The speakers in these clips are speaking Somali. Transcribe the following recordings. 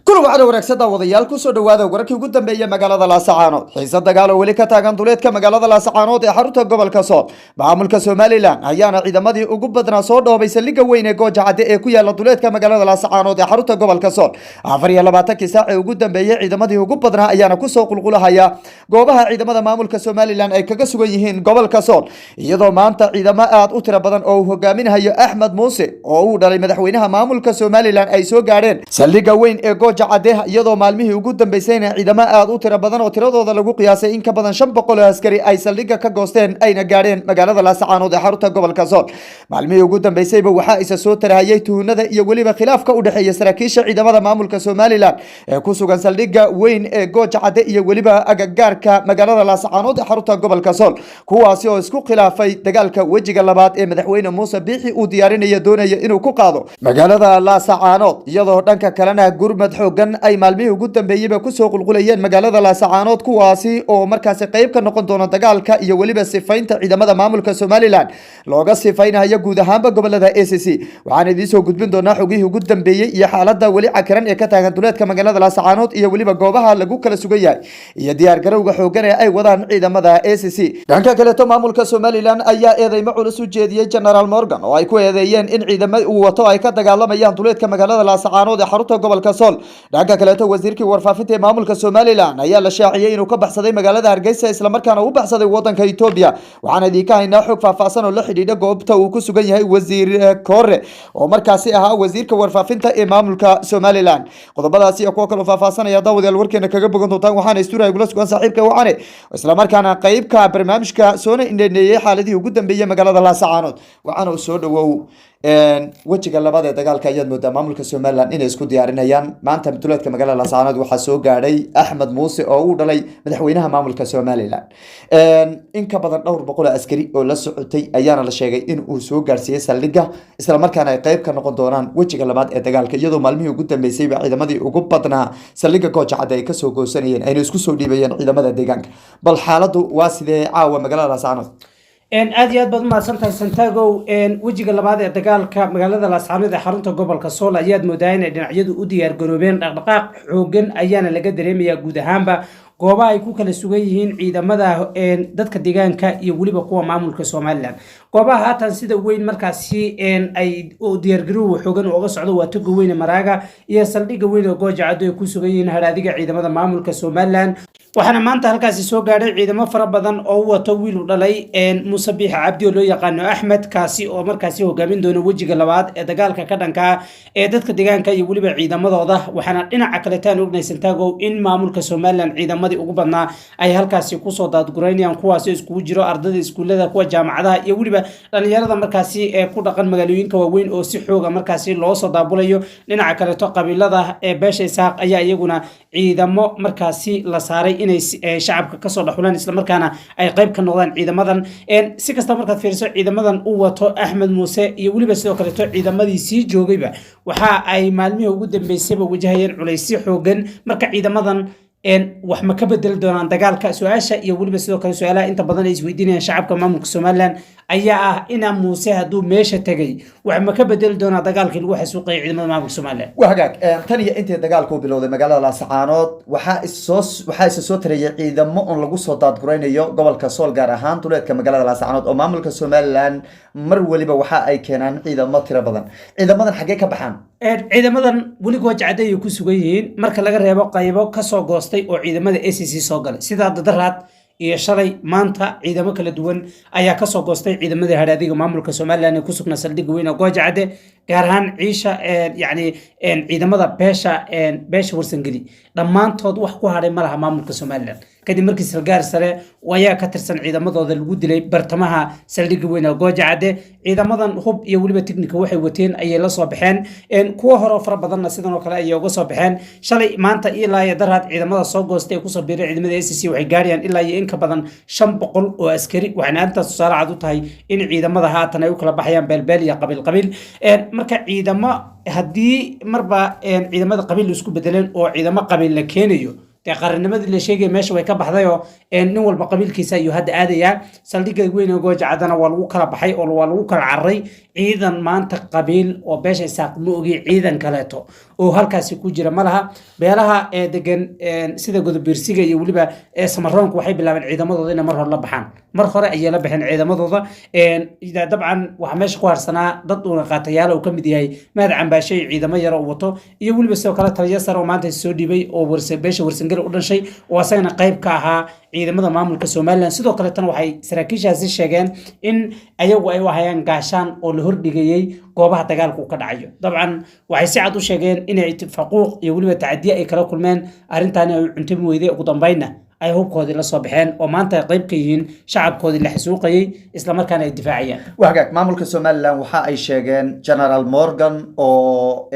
كل واحد وركسدا وضيال كسر دواده وركي قدام بيا مقالة الأسعانات حيث دقالة ولي كتاغان دوليت كمقالة الأسعانات حرطة قبل كسول معامل كسومالي لان أيانا عيدا مدي وقبضنا صور وبيسلقا وين جوجا عدي كويا لدوليت كمقالة الأسعانات حرطة قبل كسول عفريا لباتك ساعة وقدام بيا عيدا مدي وقبضنا أيانا كسو قلقلها هيا قوبها عيدا مدى معامل كسومالي لان أي كقسو يهين قبل كسول يضو مانتا عيدا ما آد أترى بدن أو هقامين هيا أحمد موسى أو دالي مدحوينها معامل كسومالي لان أي سو قارين سلقا وين جوجا عديها iyadoo maalmihii ugu dambeysayna ciidamo aad u tiro badan oo tiradooda lagu qiyaasay in ka badan 500 askari ay saldhigga ka goosteen ayna gaareen magaalada Laascaanood ee xarunta gobolka Sool maalmihii ugu dambeysayba waxa isa soo tarahayay tuhunada iyo waliba khilaafka u dhaxeeya saraakiisha ciidamada maamulka Somaliland ee ku sugan saldhigga weyn ee Gooja Cade iyo waliba agagaarka magaalada Laascaanood ee xarunta gobolka Sool kuwaasi oo isku khilaafay dagaalka wajiga labaad ee madaxweyne Muuse Biixi uu diyaarinayo doonaya inuu ku qaado magaalada Laascaanood iyadoo dhanka kalena gurmad xoogan ay maalmihii ugu dambeeyay ku soo qulqulayeen magaalada Laascaanood kuwaasi oo markaas qayb ka noqon doona dagaalka iyo waliba sifaynta ciidamada maamulka Somaliland looga sifaynayo guud ahaanba gobolada ACC waxaan idin soo gudbin doonaa xogihii ugu dambeeyay iyo xaaladda wali cakaran ee ka taagan duleedka magaalada Laascaanood iyo waliba goobaha lagu kala sugan yahay iyo diyaar garowga xoogan ee ay wadaan ciidamada ACC dhanka kale maamulka Somaliland ayaa eedeymo culus u jeediyay General Morgan oo ay ku eedeeyeen in ciidamada uu wato ay ka dagaalamayaan duleedka magaalada Laascaanood ee xarunta gobolka Sool dhanka kale wasiirkii warfaafinta ee maamulka Somaliland ayaa la shaaciyay inuu ka baxsaday magaalada Hargeysa isla markaana uu baxsaday wadanka Ethiopia waxaana idinka haynaa xog faahfaahsan oo la xidhiidha goobta uu ku sugan yahay wasiir Kore oo markaasi ahaa wasiirka warfaafinta ee maamulka Somaliland qodobadaasi iyo kuwa kale faahfaahsanaya daawadayaal warkeena kaga bogan doontaan waxaana istuuray gula sugan saaxiibka waxaana isla markaana qaybka barnaamijka soona indheeyay xaaladii ugu dambeeyay magaalada Laascaanood waxaana uu soo dhawow wajiga labaad ee dagaalka ayaad moodaa maamulka Somaliland inay isku diyaarinayaan maanta duleedka magaalada Laascaanood waxa soo gaaray Axmed Muuse oo uu dhalay madaxweynaha maamulka Somaliland in ka badan 200 askari oo la socotay ayaana la sheegay in uu soo gaarsiiyay saldhigga isla markaana ay qayb ka noqon doonaan wajiga labaad ee dagaalka iyadoo maalmihii ugu dambeysay ciidamadii ugu badnaa saldhigga Gooja Cade ay ka soo goosanayeen ayna isku soo dhiibayeen ciidamada deegaanka bal xaaladdu waa sidee caawa magaalada Laascaanood aad iyo aad baad mahadsantahay Santiago wajiga labaad ee dagaalka magaalada Laascaanood ee xarunta gobolka Sool ayaad moodaa in dhinacyadu u diyaar garoobeen dhaqdhaqaaq xoogan ayaana laga dareemayaa guud ahaanba goobaha ay ku kala sugan yihiin ciidamada dadka deegaanka iyo waliba kuwa maamulka Somaliland goobaha haatan sida weyn markaasi ay u diyaar garoow xoogan uga socdo waa togo weyn Maraaga iyo saldhigga weyn ee Gooja Cade ay ku sugan yihiin haraadiga ciidamada maamulka Somaliland waxaana maanta halkaasi soo gaaray ciidamo fara badan oo wato wiil u dhalay Muuse Biixi Cabdi oo loo yaqaan Axmed kaasi oo markaasi hogaamin doona wajiga labaad ee dagaalka ka dhanka ee dadka deegaanka iyo waliba ciidamadooda waxaana dhinaca kale taan ognay Santiago in maamulka Somaliland ciidamadii ugu badnaa ay halkaasi ku soo daadgureynayaan kuwaasi iskugu jiro ardayda iskuulada kuwa jaamacadaha iyo waliba dhalinyarada markaasi ee ku dhaqan magaalooyinka waaweyn oo si xooga markaasi loo soo daabulayo dhinaca kale qabiilada ee beesha Isaaq ayaa iyaguna ciidamo markaasi la saaray inay shacabka ka soo dhaxulaan isla markaana ay qayb ka noqdaan ciidamadan si kasta markaad fiiriso ciidamadan uu wato Axmed Muuse iyo waliba sidoo kale ciidamadii sii joogayba waxa ay maalmihii ugu dambeysayba wajahayeen culaysyo xoogan marka ciidamadan wax ma ka bedel doonaan dagaalka su'aasha iyo waliba sidoo kale su'aalaha inta badan ay isweydiinayaan shacabka maamulka Somaliland ayaa ah in Muuse haduu meesha tagay wax ma ka bedel doonaa dagaalkii lagu xasuuqay ciidamada maamulka Somaliland wahagaag tan iyo intii dagaalku bilowday magaalada Laascaanood waxa soo tarayay ciidamo on lagu soo daadguraynayo gobolka Sool gaar ahaan duleedka magaalada Laascaanood oo maamulka Somaliland mar waliba waxa ay keenaan ciidamo tiro badan ciidamadan xagee ka baxaan ciidamadan wali Gooja Cade ay ku sugan yihiin marka laga reebo qaybo ka soo goostay oo ciidamada ACC soo galay sida dadaraad iyo shalay maanta ciidamo kala duwan ayaa ka soo goostay ciidamada haraadiga maamulka Somaliland ee ku sugnaa saldhigga weyn ee Gooja Cade gaar ahaan ciisha ciidamada beesha warsangeli dhammaantood wax ku haray malaha maamulka Somaliland kadib markii sargaar sare ayaa ka tirsan ciidamadooda lagu dilay bartamaha saldhigga weyn ee Gooja Cade ciidamadan hub iyo waliba technique waxay wateen ayay la soo baxeen kuwa hore fara badanna sidan oo kale ay uga soo baxeen shalay maanta ilaa iyo daraad ciidamada soo goostay ku soo biiray ciidamada ACC waxay gaarayaan ilaa iyo in ka badan 500 oo askari waxaana inta tusaale cad u tahay in ciidamada haatan ay u kala baxayaan beelbeel iyo qabiil marka ciidamo haddii marba ciidamada qabiil isku bedeleen oo ciidamo qabiil la keenayo dee qarannimadii la sheegay meesha way ka baxdayoo nin walba qabiilkiisa ayuu hadda aadayaa saldhigga weyn ee gooja caddana waa lagu kala baxay oo waa lagu kala cararay ciidan maanta qabiil oo beesha isaaq ma ogi ciidan kaleeto oo halkaasi ku jira ma laha beelaha degan sida godobiirsiga iyo weliba samaroonku waxay bilaabeen ciidamadooda inay mar hore la baxaan mar hore ayay la baxeen ciidamadooda dabcan waxaa meesha ku harsanaa dad uuna qaatayaal uu ka mid yahay mahad cambaashe iyo ciidamo yar oo wato iyo weliba sidoo kale taliya sare oo maanta soo dhibay oo beesha warsangeli u dhashay oo asagana qayb ka ahaa ciidamada maamulka Soomaaliland sidoo kale tan waxay saraakiishaasi sheegeen in ayagu ay wahayaan gaashaan oo la hordhigayay goobaha dagaalku ka dhacayo dabcan waxay si cad u sheegeen inay faquuq iyo weliba tacadiye ay kala kulmeen arrintan ay cuntami weyday ugu dambeynna ay hubkoodii la soo baxeen oo maanta ay qayb ka yihiin shacabkoodii la xasuuqayay isla markaana ay difaacayaan wahagaag maamulka Somaliland waxa ay sheegeen General Morgan oo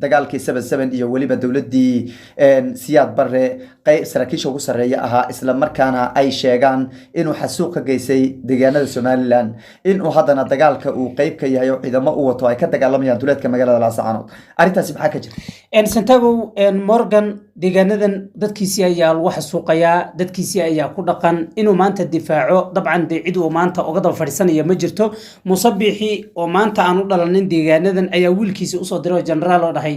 dagaalkii 77 iyo waliba dawladii Siyaad Barre saraakiisha ugu sareeya ahaa isla markaana ay sheegaan inuu xasuuq ka geysay deegaanada Somaliland inuu haddana dagaalka uu qayb ka yahay oo ciidamo u wato ay ka dagaalamayaan duleedka magaalada Laascaanood arrintaasi maxaa ka jira Santiago Morgan deegaanadan dadkiisii ayaa lagu xasuuqayaa dadkiisii ayaa ku dhaqan inuu maanta difaaco dabcan cid uu maanta uga daba fadhiisanaya ma jirto musabixi oo maanta aan u dhalanin deegaanadan ayaa wiilkiisa usoo diray generaal oo dhahay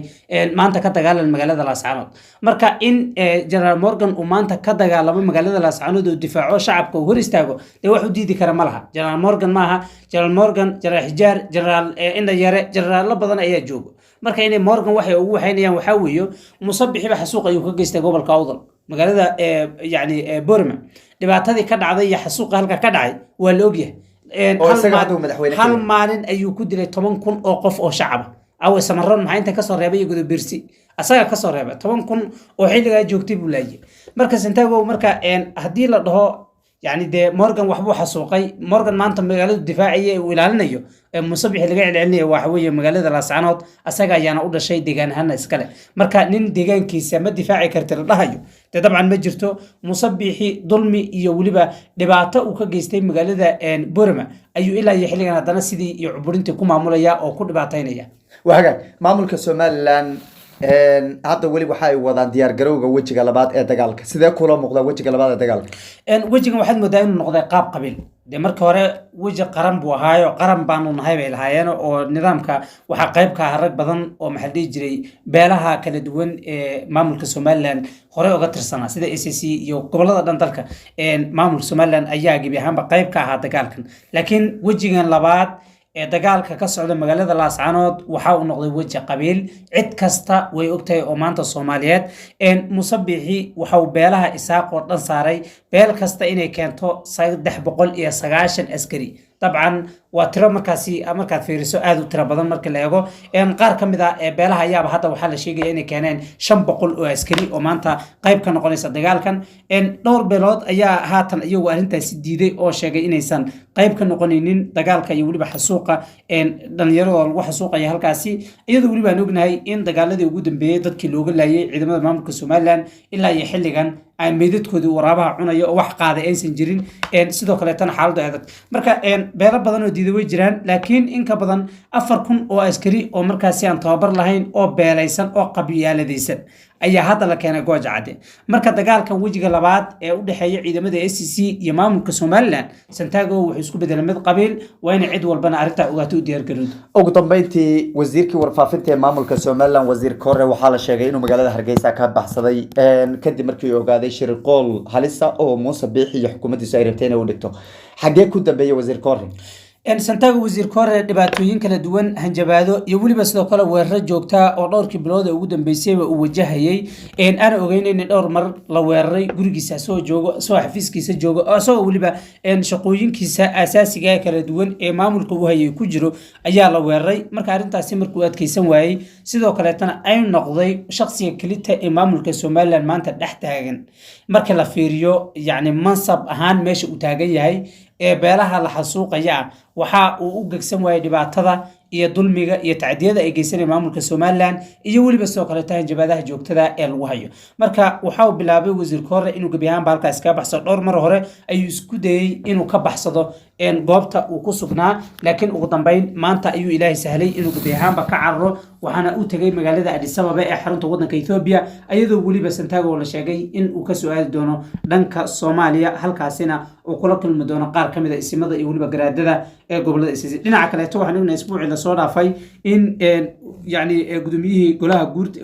maanta ka dagaalan magaalada Laascaanood marka in General Morgan uu maanta ka dagaalamo magaalada Laascaanood oo difaaco shacabka uu hor istaago de wax u diidi kara malaha General Morgan maaha General Morgan General Xijaar General inda yare general badan ayaa joogo marka inay Morgan waxay ugu waxaynayaan waxa weeyo musabixi ba xasuuq ayuu ka geystay gobolka Awdal magaalada yani Boorama dhibaatadii ka dhacday iyo xasuuqa halka ka dhacay waa la ogyahay hal maalin ayuu ku dilay 10,000 oo qof oo shacab aw Samaroon maxay inta ka soo reebay Godobiirsi asaga ka soo reebay 10,000 oo xilliga joogtay buu laayay marka Santiago marka hadii la dhaho يعني ده مورغان وحبو حسوقي مورغان مانتا مغالده دفاعيه و ilaalinayo musabix laga celcelinayo waxa weeye magaalada Laascaanood asaga ayaana u dhashay deegaan ahaan iskale marka nin deegaankiisa ma difaaci kartay la dhahayo dabcan ma jirto musabixi dulmi iyo waliba dhibaato uu ka geystay magaalada Boorama ayuu ilaa xilligan hadana sidii iyo cuburintii ku maamulaya oo ku dhibaataynaya waxa maamulka Somaliland hadda wali waxa ay wadaan diyaar garowga wajiga labaad ee dagaalka sidee kula muuqda wajiga labaad ee dagaalka wajigan waxaad moodaa inuu noqday qaab qabiil de marka hore waji qaran buu ahaayo qaran baanu nahay bay lahaayeen oo nidaamka waxa qayb ka rag badan oo maxaa dhigi jiray beelaha kala duwan ee maamulka Somaliland hore uga tirsanaa sida ACC iyo gobolada dhan dalka maamulka Somaliland ayaa gibi ahaanba qayb ka ahaa dagaalkan laakiin wajigan labaad dagaalka ka socda magaalada Laascaanood waxa uu noqday waji qabiil cid kasta way ogtahay oo maanta Soomaaliyeed musabixi waxa uu beelaha isaaq oo dhan saaray beel kasta inay keento 390 askari طبعا وترى markaad fiiriso aad u tira badan marka la eego qaar kamid ah beelaha ayaaba hadda waxa la sheegay inay keeneen 500 oo askari oo maanta qayb ka noqonaysa dagaalkan dhowr beelood ayaa haatan iyagu arrintaasi diiday oo sheegay inaysan qayb ka noqonaynin dagaalka iyo waliba xasuuqa dhalinyarada lagu xasuuqay halkaasi iyadoo waliba aan ognahay in dagaaladii ugu dambeeyay dadkii looga laayay ciidamada maamulka Somaliland ilaa iyo xilligan ay meedadkoodii waraabaha cunayo oo wax qaaday aysan jirin sidoo kale tan xaaladda adag marka beelo badan oo diiday way jiraan laakiin in ka badan 4,000 oo askari oo markaasi aan tababar lahayn oo beelaysan oo qabyaaladaysan ayaa hadda la keenay gooja cadde marka dagaalka wajiga labaad ee u dhaxeeya ciidamada ACC iyo maamulka Somaliland Santiago wuxuu isku bedelay mid qabiil waa in cid walbana arrinta ogaato u diyaar garoodo ugu dambeyntii wasiirkii warfaafinta ee maamulka Somaliland wasiir Kore waxa la sheegay inuu magaalada Hargeysa ka baxsaday kadib markii uu ogaaday shirqool halisa oo musabix iyo xukuumaddiisa ay rabteen inay u dhigto xagee ku dambeeyay wasiir Kore Santiago wasiir Kore dhibaatooyin kala duwan hanjabaado iyo waliba sidoo kale weerar joogta oo dhowrkii bilood ee ugu dambeysay uu wajahayay aan ogeynay dhowr mar la weeraray gurigiisa soo joogo soo xafiiskiisa joogo oo soo waliba shaqooyinkiisa asaasiga ah kala duwan ee maamulka uu hayay ku jiro ayaa la weeraray marka arrintaasi markuu adkeysan waayay sidoo kale tan ay noqday shakhsiga kelita ee maamulka Somaliland maanta dhex taagan marka la fiiriyo yani mansab ahaan meesha uu taagan yahay beelaha la xasuuqaya waxa uu u gegsan waayay dhibaatada iyo dulmiga iyo tacdiyada ay geysanay maamulka Somaliland iyo waliba soo kale tahay jabadaha joogtada ee lagu hayo marka waxa uu bilaabay wasiirka hore inuu gabi ahaan halkaas ka baxsado dhowr mar hore ayuu isku dayay inuu ka baxsado goobta uu ku sugnaa laakiin ugu dambeyn maanta ayuu Ilaahay sahlay inuu gabi ahaanba ka cararo waxaana uu tagay magaalada Addis Ababa ee xarunta wadanka Ethiopia ayadoo waliba Santiago la sheegay in uu ka soo aadi doono dhanka Soomaaliya halkaasina uu kula kulmi doono qaar kamid ah isimada iyo waliba garaadada ee gobolada ICC dhinaca kale waxaan ognahay isbuucii la soo dhaafay in yani gudumiyihii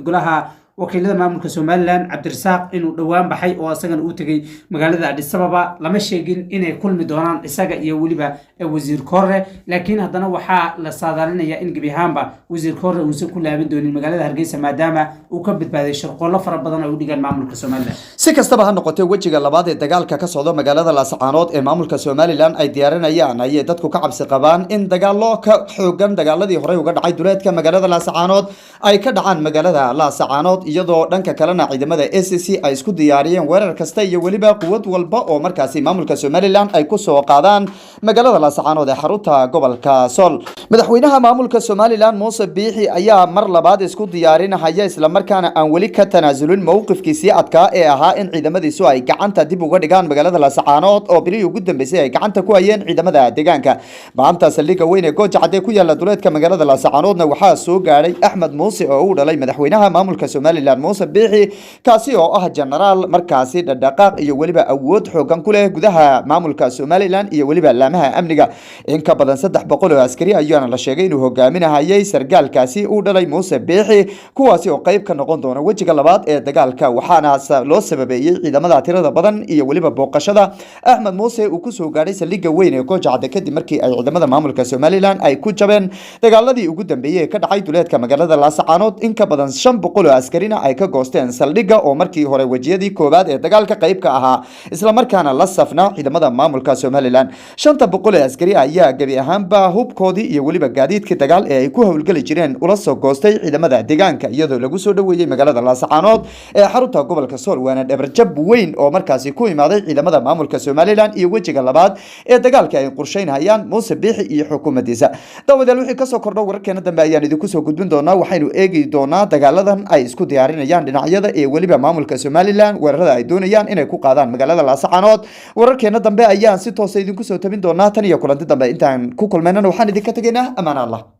golaha wakiilada maamulka Somaliland Cabdirasaaq inuu dhawaan baxay oo asagana uu tagay magaalada Addis Ababa lama sheegin inay kulmi doonaan isaga iyo waliba wasiir Korre laakiin haddana waxa la saadaalinaya in gabi ahaanba wasiir Korre uu si ku laaban doonin magaalada Hargeysa maadaama uu ka badbaaday shirqoolo fara badan oo u dhigan maamulka Somaliland si kastaba ha noqotee wajiga labaad ee dagaalka ka socda magaalada Laascaanood ee maamulka Somaliland ay diyaarinayaan ayay dadku ka cabsi qabaan in dagaalo ka xoogan dagaaladii hore uga dhacay duleedka magaalada Laascaanood ay ka dhacaan magaalada Laascaanood iyadoo dhanka kalena ciidamada SSC ay isku diyaariyeen weerar kasta iyo waliba quwad walba oo markaasi maamulka Somaliland ay ku soo qaadaan magaalada Laascaanood ee xarunta gobolka Sool madaxweynaha maamulka Somaliland Muuse Biixi ayaa mar labaad isku diyaarinaya isla markaana aan wali ka tanaasulin mowqifkiisii adkaa ee ahaa in ciidamadiisu ay gacanta dib uga dhigaan magaalada Laascaanood oo bilii ugu dambeysay ay gacanta ku hayeen ciidamada deegaanka maanta saldhigga weyn ee Gooja Cadde ku yaala duleedka magaalada Laascaanoodna waxaa soo gaaray Axmed Muuse oo uu dhalay madaxweynaha maamulka Somaliland Muuse Biixi kaasi oo ah generaal markaasi dhaqdhaqaaq iyo waliba awood xoogan ku leh gudaha maamulka Somaliland iyo waliba laamaha amniga in ka badan 300 oo askari ayaana la sheegay inuu hogaaminayay sargaalkaasi uu dhalay Muuse Biixi kuwaasi oo qayb ka noqon doona wajiga labaad ee dagaalka waxaana loo sababeeyay ciidamada tirada badan iyo waliba booqashada Axmed Muuse uu ku soo gaaray saldhigga weyn ee Gooja Cadde kadib markii ay ciidamada maamulka Somaliland ay ku jabeen dagaaladii ugu dambeeyay ee ka dhacay duleedka magaalada Laascaanood in ka badan 500 oo askarina ay ka goosteen saldhigga oo markii hore wajiyadii koobaad ee dagaalka qayb ka ahaa isla markaana la safnaa ciidamada maamulka Somaliland 500 askari ayaa gabi ahaanba hubkoodii iyo waliba gaadiidkii dagaal ee ay ku howlgali jireen ula soo goostay ciidamada deegaanka iyadoo lagu soo dhaweeyay magaalada Laascaanood ee xarunta gobolka Sool waana dhabarjab weyn oo markaasi ku imaaday ciidamada maamulka Somaliland iyo wajiga labaad ee dagaalka ay qorsheynayaan Muuse Biixi iyo xukuumaddiisa dawladda wixii ka soo kordho wararkeena dambe ayaan idinku soo gudbin doonaa waxaynu eegi doonaa dagaaladan ay isku diyaarinayaan dhinacyada ee waliba maamulka Somaliland weerarada ay doonayaan inay ku qaadaan magaalada Laascaanood wararkeena dambe ayaan si toos ah idinku soo tabin doonaa tan iyo kulanti dambe intaan ku kulmayna waxaan idinka tageynaa amaan Allah